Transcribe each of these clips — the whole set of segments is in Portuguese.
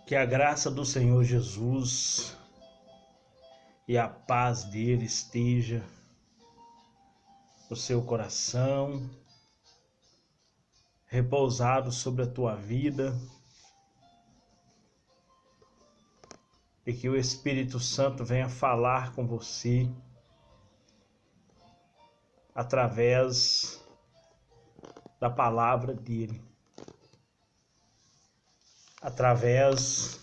Que a graça do Senhor Jesus e a paz dele esteja no seu coração, repousado sobre a tua vida, e que o Espírito Santo venha falar com você através da palavra dele, através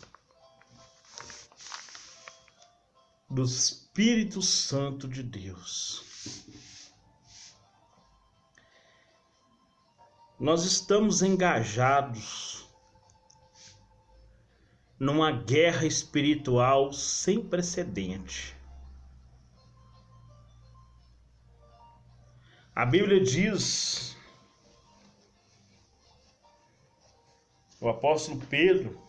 do Espírito Santo de Deus. Nós estamos engajados numa guerra espiritual sem precedente. A Bíblia diz, o apóstolo Pedro,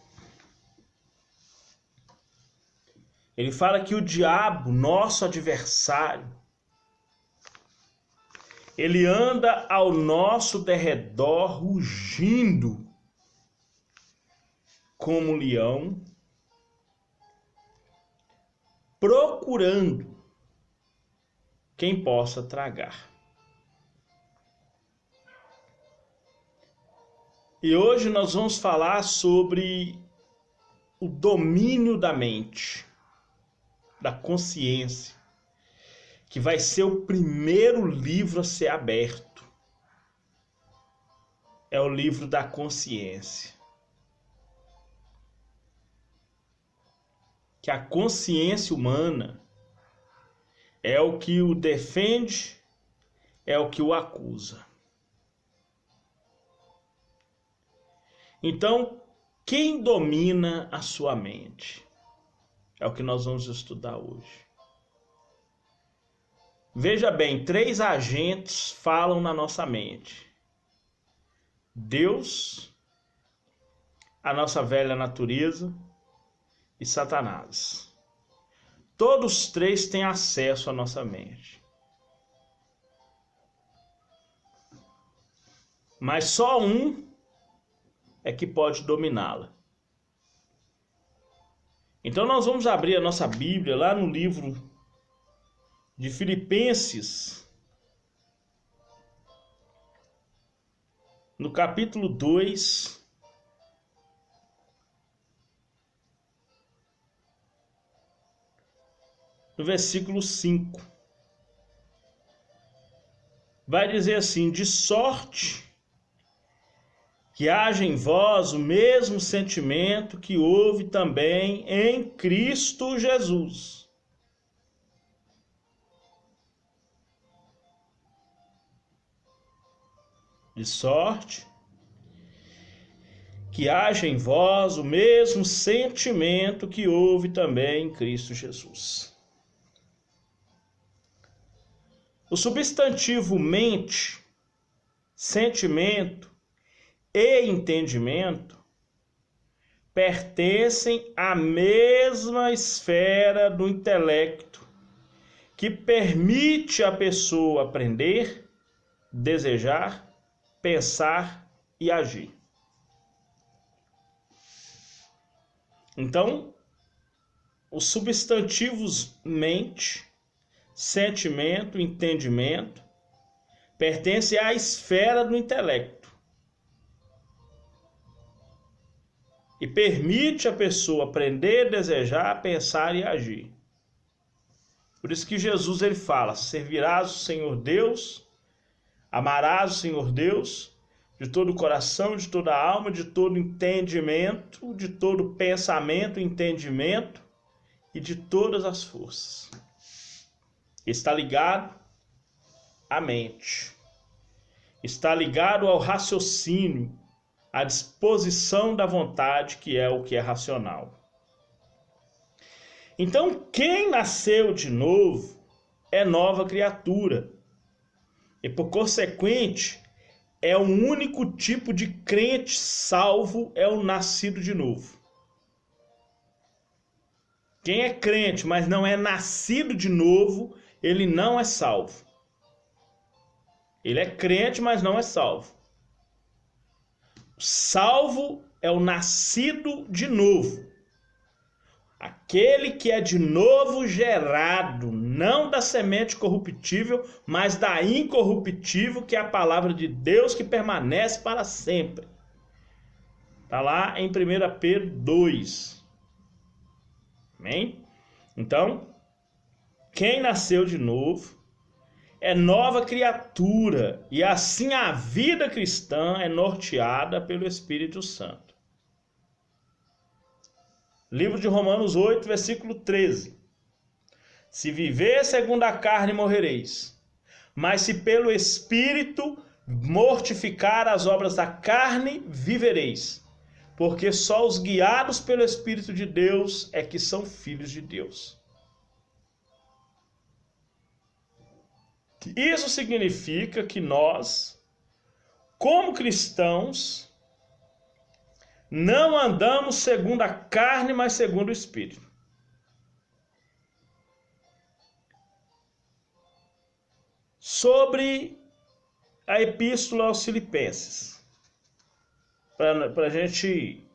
ele fala que o diabo, nosso adversário, ele anda ao nosso derredor rugindo como um leão, procurando quem possa tragar. E hoje nós vamos falar sobre o domínio da mente, da consciência, que vai ser o primeiro livro a ser aberto. É o livro da consciência. Que a consciência humana é o que o defende, é o que o acusa. Então, quem domina a sua mente? É o que nós vamos estudar hoje. Veja bem, 3 agentes falam na nossa mente: Deus, a nossa velha natureza e Satanás. Todos 3 têm acesso à nossa mente. Mas só um é que pode dominá-la. Então nós vamos abrir a nossa Bíblia lá no livro de Filipenses, no capítulo 2, no versículo 5. Vai dizer assim: de sorte que haja em vós o mesmo sentimento que houve também em Cristo Jesus. De sorte que haja em vós o mesmo sentimento que houve também em Cristo Jesus. O substantivo mente, sentimento e entendimento pertencem à mesma esfera do intelecto, que permite à pessoa aprender, desejar, pensar e agir. Então, os substantivos mente, sentimento, entendimento pertencem à esfera do intelecto e permite a pessoa aprender, desejar, pensar e agir. Por isso que Jesus ele fala: servirás o Senhor Deus, amarás o Senhor Deus de todo o coração, de toda a alma, de todo entendimento, de todo pensamento, entendimento e de todas as forças. Está ligado à mente, está ligado ao raciocínio, à disposição da vontade, que é o que é racional. Então, quem nasceu de novo é nova criatura, e por consequente, é o único tipo de crente salvo, é o nascido de novo. Quem é crente, mas não é nascido de novo, ele não é salvo. Ele é crente, mas não é salvo. Salvo é o nascido de novo. Aquele que é de novo gerado, não da semente corruptível, mas da incorruptível, que é a palavra de Deus que permanece para sempre. Está lá em 1 Pedro 2. Amém? Então, quem nasceu de novo é nova criatura, e assim a vida cristã é norteada pelo Espírito Santo. Livro de Romanos 8, versículo 13. Se viver segundo a carne, morrereis. Mas se pelo Espírito mortificar as obras da carne, vivereis. Porque só os guiados pelo Espírito de Deus é que são filhos de Deus. Isso significa que nós, como cristãos, não andamos segundo a carne, mas segundo o Espírito. Sobre a epístola aos Filipenses, para a gente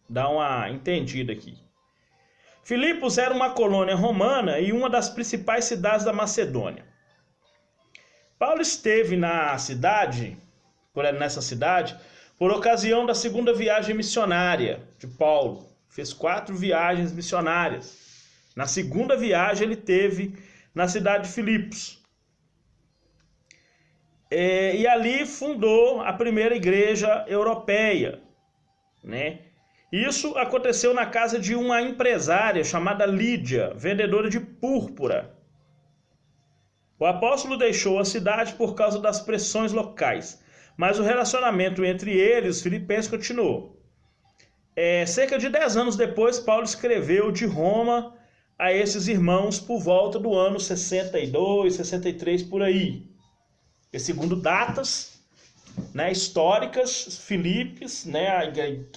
dar uma entendida aqui. Filipos era uma colônia romana e uma das principais cidades da Macedônia. Paulo esteve nessa cidade, por ocasião da segunda viagem missionária de Paulo. Fez 4 viagens missionárias. Na segunda viagem ele teve na cidade de Filipos. E ali fundou a primeira igreja europeia, né? Isso aconteceu na casa de uma empresária chamada Lídia, vendedora de púrpura. O apóstolo deixou a cidade por causa das pressões locais, mas o relacionamento entre ele e os filipenses continuou. Cerca de 10 anos depois, Paulo escreveu de Roma a esses irmãos por volta do ano 62, 63, por aí. E segundo datas, né, históricas, Filipos, né,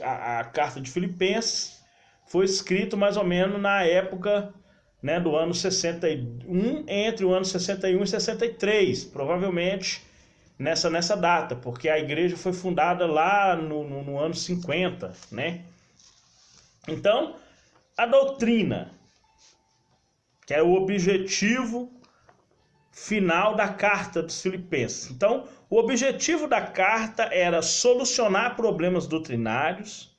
a carta de Filipenses, foi escrito mais ou menos na época, né, do ano 61, entre o ano 61 e 63, provavelmente nessa data, porque a igreja foi fundada lá no ano 50, né? Então, a doutrina, que é o objetivo final da carta dos Filipenses. Então, o objetivo da carta era solucionar problemas doutrinários.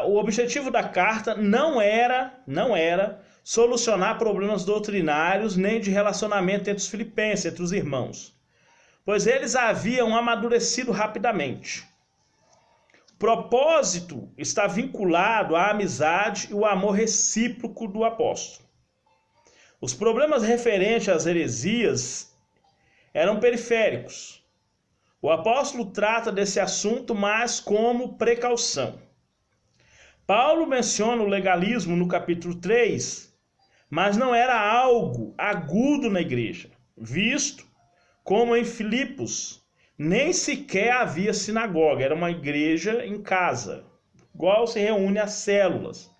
O objetivo da carta não era solucionar problemas doutrinários nem de relacionamento entre os filipenses, entre os irmãos, pois eles haviam amadurecido rapidamente. O propósito está vinculado à amizade e o amor recíproco do apóstolo. Os problemas referentes às heresias eram periféricos. O apóstolo trata desse assunto, mas como precaução. Paulo menciona o legalismo no capítulo 3, mas não era algo agudo na igreja, visto como em Filipos nem sequer havia sinagoga, era uma igreja em casa, igual se reúne as células.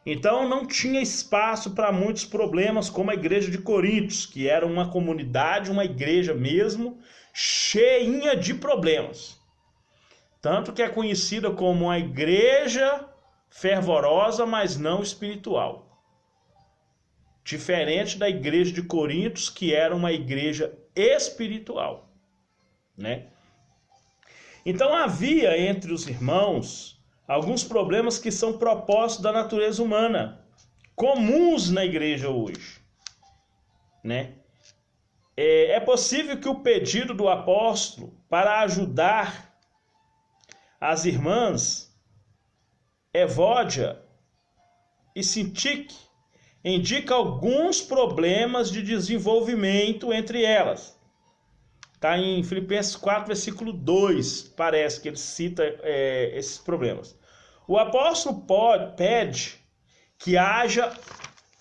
Então não tinha espaço para muitos problemas, como a igreja de Coríntios, que era uma comunidade, uma igreja mesmo, cheinha de problemas. Tanto que é conhecida como uma igreja fervorosa, mas não espiritual. Diferente da igreja de Coríntios, que era uma igreja espiritual, né? Então havia entre os irmãos alguns problemas que são propostos da natureza humana, comuns na igreja hoje, né? É possível que o pedido do apóstolo para ajudar as irmãs Evódia e Sintique indica alguns problemas de desenvolvimento entre elas. Está em Filipenses 4, versículo 2, parece que ele cita esses problemas. O apóstolo pede que haja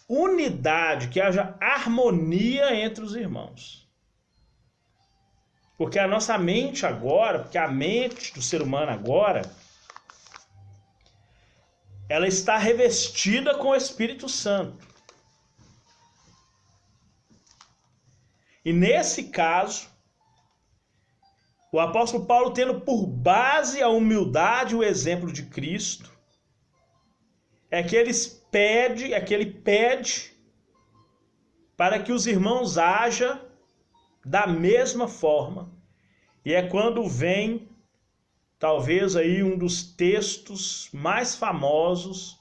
unidade, que haja harmonia entre os irmãos. Porque a nossa mente agora, porque a mente do ser humano agora, ela está revestida com o Espírito Santo. E nesse caso, O apóstolo Paulo, tendo por base a humildade e o exemplo de Cristo, é que ele pede para que os irmãos hajam da mesma forma. E é quando vem, talvez aí um dos textos mais famosos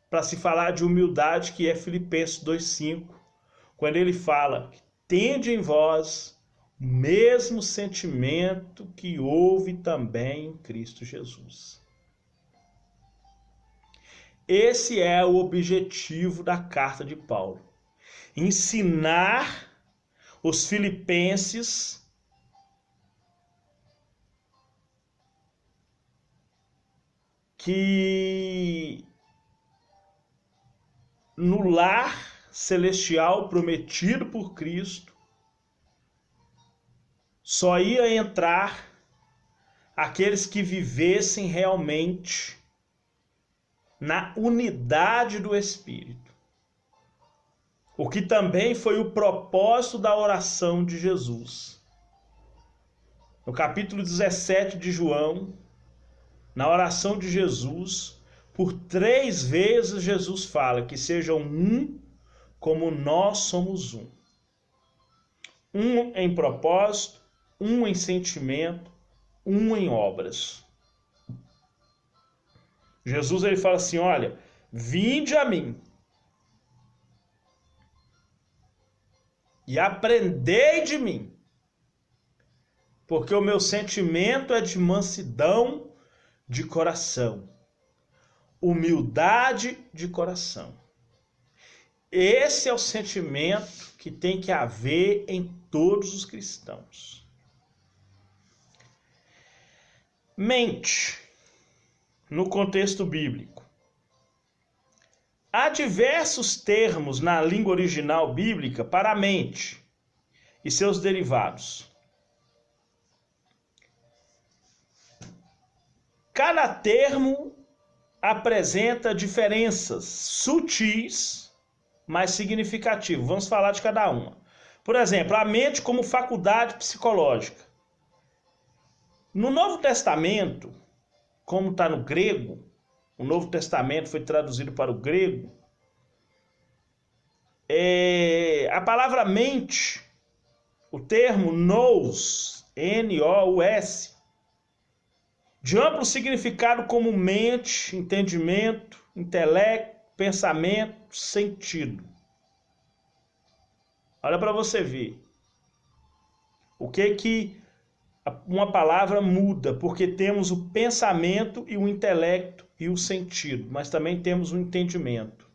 para se falar de humildade, que é Filipenses 2,5, quando ele fala: tende em vós o mesmo sentimento que houve também em Cristo Jesus. Esse é o objetivo da carta de Paulo: ensinar os filipenses que no lar celestial prometido por Cristo só ia entrar aqueles que vivessem realmente na unidade do Espírito. O que também foi o propósito da oração de Jesus. No capítulo 17 de João, na oração de Jesus, por 3 vezes Jesus fala que sejam um como nós somos um. Um em propósito, um em sentimento, um em obras. Jesus, ele fala assim: olha, vinde a mim e aprendei de mim, porque o meu sentimento é de mansidão de coração, humildade de coração. Esse é o sentimento que tem que haver em todos os cristãos. Mente, no contexto bíblico. Há diversos termos na língua original bíblica para a mente e seus derivados. Cada termo apresenta diferenças sutis, mas significativas. Vamos falar de cada uma. Por exemplo, a mente como faculdade psicológica. No Novo Testamento, como está no grego, o Novo Testamento foi traduzido para o grego, a palavra mente, o termo nous, N-O-U-S, de amplo significado como mente, entendimento, intelecto, pensamento, sentido. Olha para você ver o que uma palavra muda, porque temos o pensamento e o intelecto e o sentido, mas também temos o entendimento.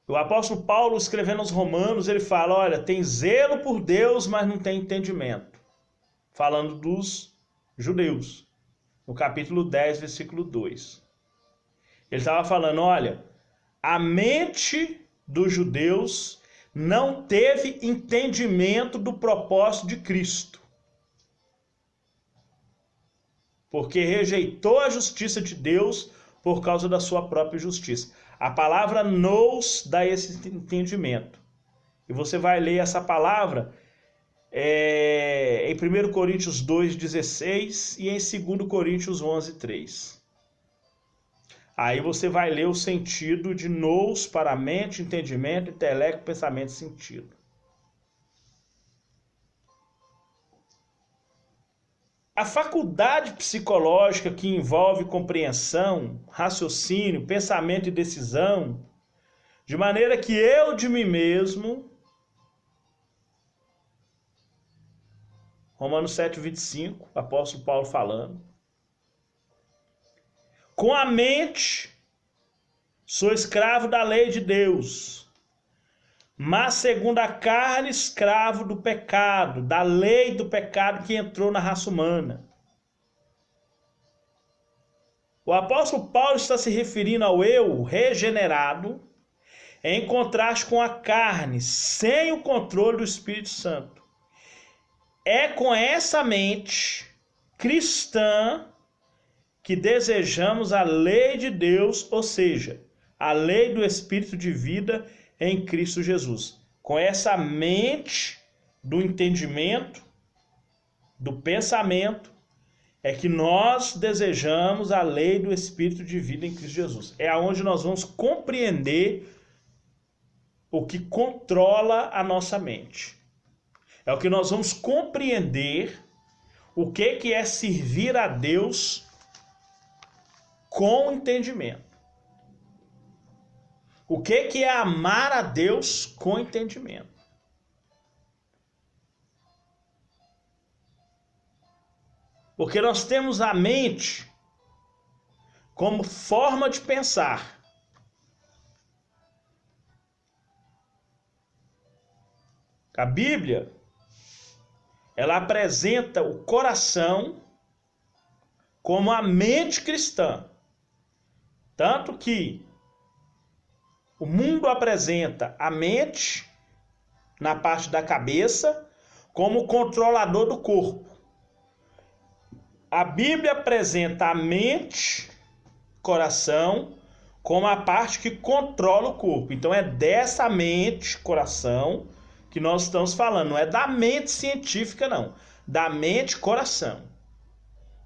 O apóstolo Paulo, escrevendo aos Romanos, ele fala: olha, tem zelo por Deus, mas não tem entendimento. Falando dos judeus, no capítulo 10, versículo 2. Ele estava falando: olha, a mente dos judeus não teve entendimento do propósito de Cristo, porque rejeitou a justiça de Deus por causa da sua própria justiça. A palavra nous dá esse entendimento. E você vai ler essa palavra em 1 Coríntios 2,16 e em 2 Coríntios 11,3. Aí você vai ler o sentido de nous para a mente, entendimento, intelecto, pensamento e sentido. A faculdade psicológica que envolve compreensão, raciocínio, pensamento e decisão, de maneira que eu de mim mesmo, Romanos 7,25, apóstolo Paulo falando, com a mente sou escravo da lei de Deus, mas segundo a carne, escravo do pecado, da lei do pecado que entrou na raça humana. O apóstolo Paulo está se referindo ao eu regenerado, em contraste com a carne, sem o controle do Espírito Santo. É com essa mente cristã que desejamos a lei de Deus, ou seja, a lei do Espírito de vida em Cristo Jesus. com essa mente do entendimento, do pensamento, é que nós desejamos a lei do Espírito de vida em Cristo Jesus. É aonde nós vamos compreender o que controla a nossa mente. É o que nós vamos compreender o que é servir a Deus com entendimento. O que é amar a Deus com entendimento. Porque nós temos a mente como forma de pensar. A Bíblia, ela apresenta o coração como a mente cristã. Tanto que o mundo apresenta a mente, na parte da cabeça, como controlador do corpo. A Bíblia apresenta a mente, coração, como a parte que controla o corpo. Então é dessa mente, coração, que nós estamos falando. Não é da mente científica, não. Da mente, coração.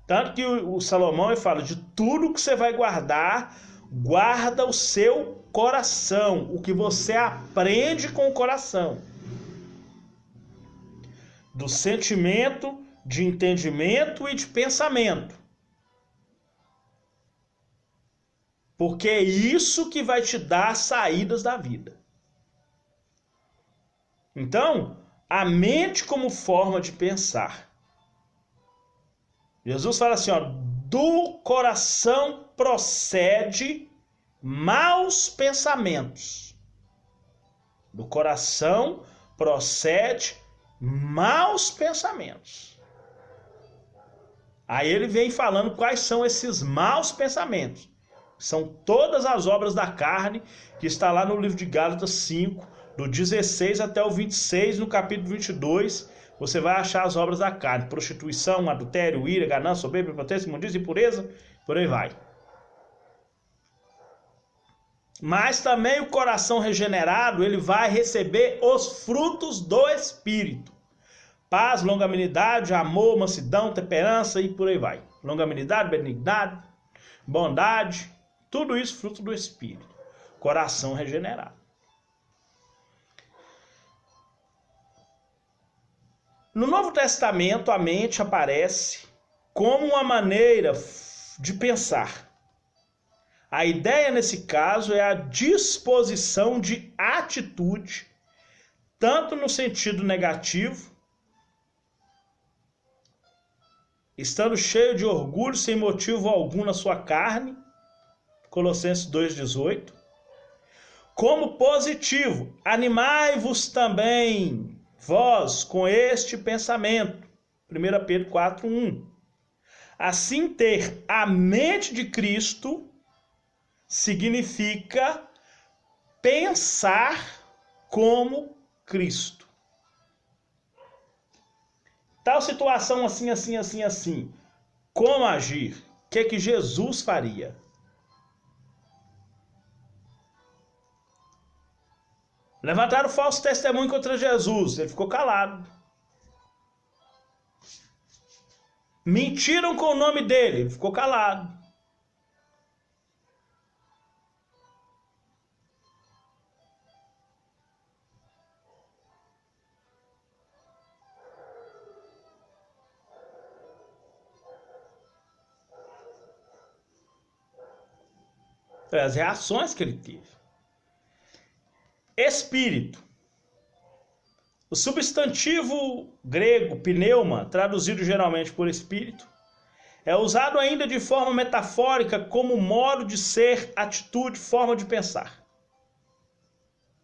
Tanto que o Salomão ele fala, de tudo que você vai guardar, guarda o seu coração. O que você aprende com o coração. Do sentimento, de entendimento e de pensamento. Porque é isso que vai te dar saídas da vida. Então, a mente como forma de pensar. Jesus fala assim, ó, do coração procede maus pensamentos. Do coração procede maus pensamentos. Aí ele vem falando quais são esses maus pensamentos. São todas as obras da carne, que está lá no livro de Gálatas 5, do 16 até o 26, no capítulo 22, você vai achar as obras da carne. Prostituição, adultério, ira, ganância, soberba, prepotência, imundícia, impureza, por aí vai. Mas também o coração regenerado, ele vai receber os frutos do Espírito. Paz, longanimidade, amor, mansidão, temperança e por aí vai. Longanimidade, benignidade, bondade, tudo isso fruto do Espírito. Coração regenerado. No Novo Testamento, a mente aparece como uma maneira de pensar. A ideia nesse caso é a disposição de atitude, tanto no sentido negativo, estando cheio de orgulho sem motivo algum na sua carne, Colossenses 2,18, como positivo, animai-vos também, vós, com este pensamento, 1 Pedro 4,1. Assim, ter a mente de Cristo significa pensar como Cristo. Tal situação assim, assim, assim, assim. Como agir? O que é que Jesus faria? Levantaram falso testemunho contra Jesus. Ele ficou calado. Mentiram com o nome dele. Ele ficou calado. As reações que ele teve. Espírito. O substantivo grego pneuma, traduzido geralmente por espírito, é usado ainda de forma metafórica como modo de ser, atitude, forma de pensar.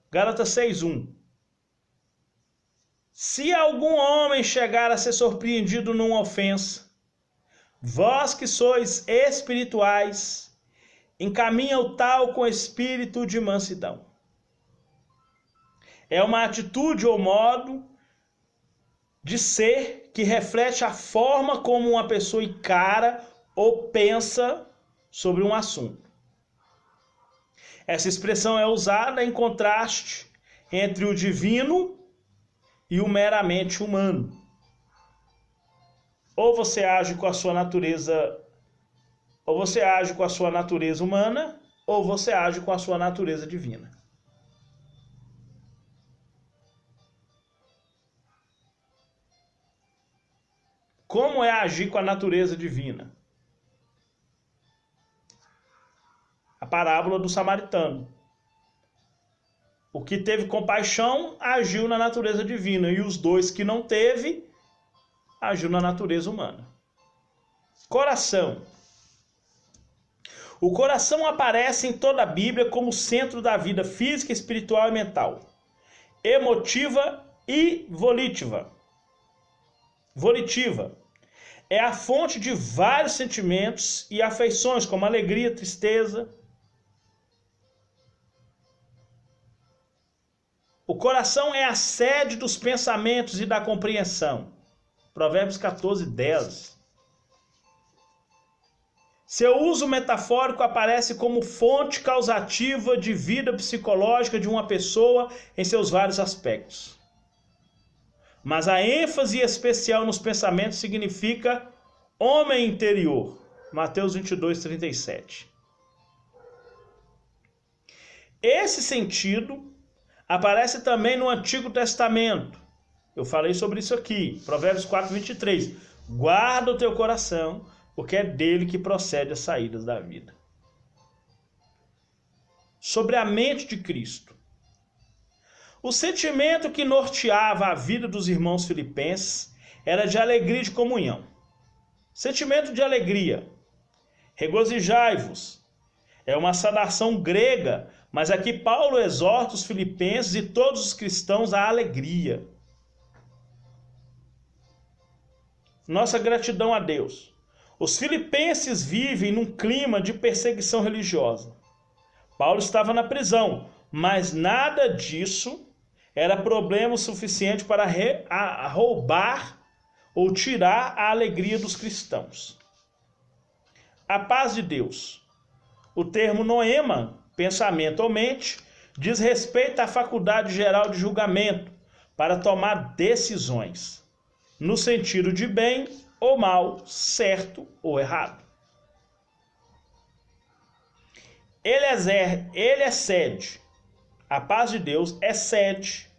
Gálatas 6:1. Se algum homem chegar a ser surpreendido numa ofensa, vós que sois espirituais, encaminha o tal com espírito de mansidão. É uma atitude ou modo de ser que reflete a forma como uma pessoa encara ou pensa sobre um assunto. Essa expressão é usada em contraste entre o divino e o meramente humano. Ou você age com a sua natureza, ou você age com a sua natureza humana, ou você age com a sua natureza divina. Como é agir com a natureza divina? A parábola do samaritano. O que teve compaixão agiu na natureza divina, e os dois que não teve agiu na natureza humana. Coração. O coração aparece em toda a Bíblia como centro da vida física, espiritual e mental, emotiva e volitiva. É a fonte de vários sentimentos e afeições, como alegria, tristeza. O coração é a sede dos pensamentos e da compreensão. Provérbios 14, 10. Seu uso metafórico aparece como fonte causativa de vida psicológica de uma pessoa em seus vários aspectos. Mas a ênfase especial nos pensamentos significa homem interior. Mateus 22, 37. Esse sentido aparece também no Antigo Testamento. Eu falei sobre isso aqui. Provérbios 4, 23. Guarda o teu coração, porque é dele que procede as saídas da vida. Sobre a mente de Cristo. O sentimento que norteava a vida dos irmãos filipenses era de alegria e de comunhão. Sentimento de alegria. Regozijai-vos. É uma saudação grega, mas aqui Paulo exorta os filipenses e todos os cristãos à alegria. Nossa gratidão a Deus. Os filipenses vivem num clima de perseguição religiosa. Paulo estava na prisão, mas nada disso era problema suficiente para roubar ou tirar a alegria dos cristãos. A paz de Deus. O termo noema, pensamento ou mente, diz respeito à faculdade geral de julgamento para tomar decisões, no sentido de bem ou mal, certo ou errado. Ele excede, a paz de Deus excede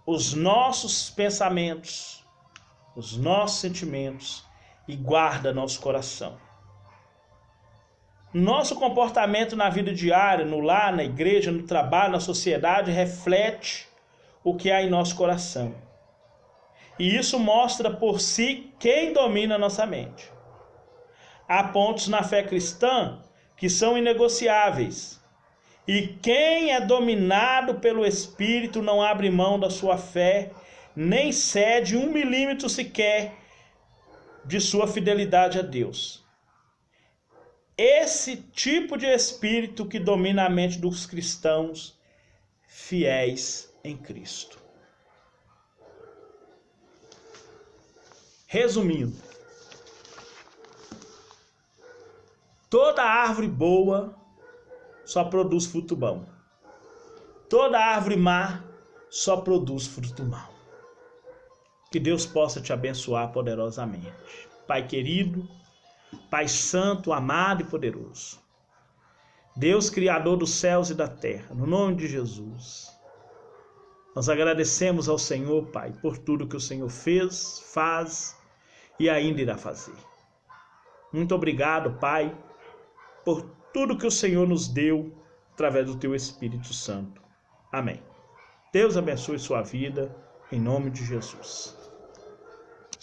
os nossos pensamentos, os nossos sentimentos e guarda nosso coração. Nosso comportamento na vida diária, no lar, na igreja, no trabalho, na sociedade, reflete o que há em nosso coração. E isso mostra por si quem domina nossa mente. Há pontos na fé cristã que são inegociáveis. E quem é dominado pelo Espírito não abre mão da sua fé, nem cede 1 milímetro sequer de sua fidelidade a Deus. Esse tipo de espírito que domina a mente dos cristãos fiéis em Cristo. Resumindo, toda árvore boa só produz fruto bom. Toda árvore má só produz fruto mau. Que Deus possa te abençoar poderosamente. Pai querido, Pai santo, amado e poderoso. Deus criador dos céus e da terra, no nome de Jesus. Nós agradecemos ao Senhor, Pai, por tudo que o Senhor fez, faz e ainda irá fazer. Muito obrigado, Pai, por tudo que o Senhor nos deu através do Teu Espírito Santo. Amém. Deus abençoe sua vida, em nome de Jesus.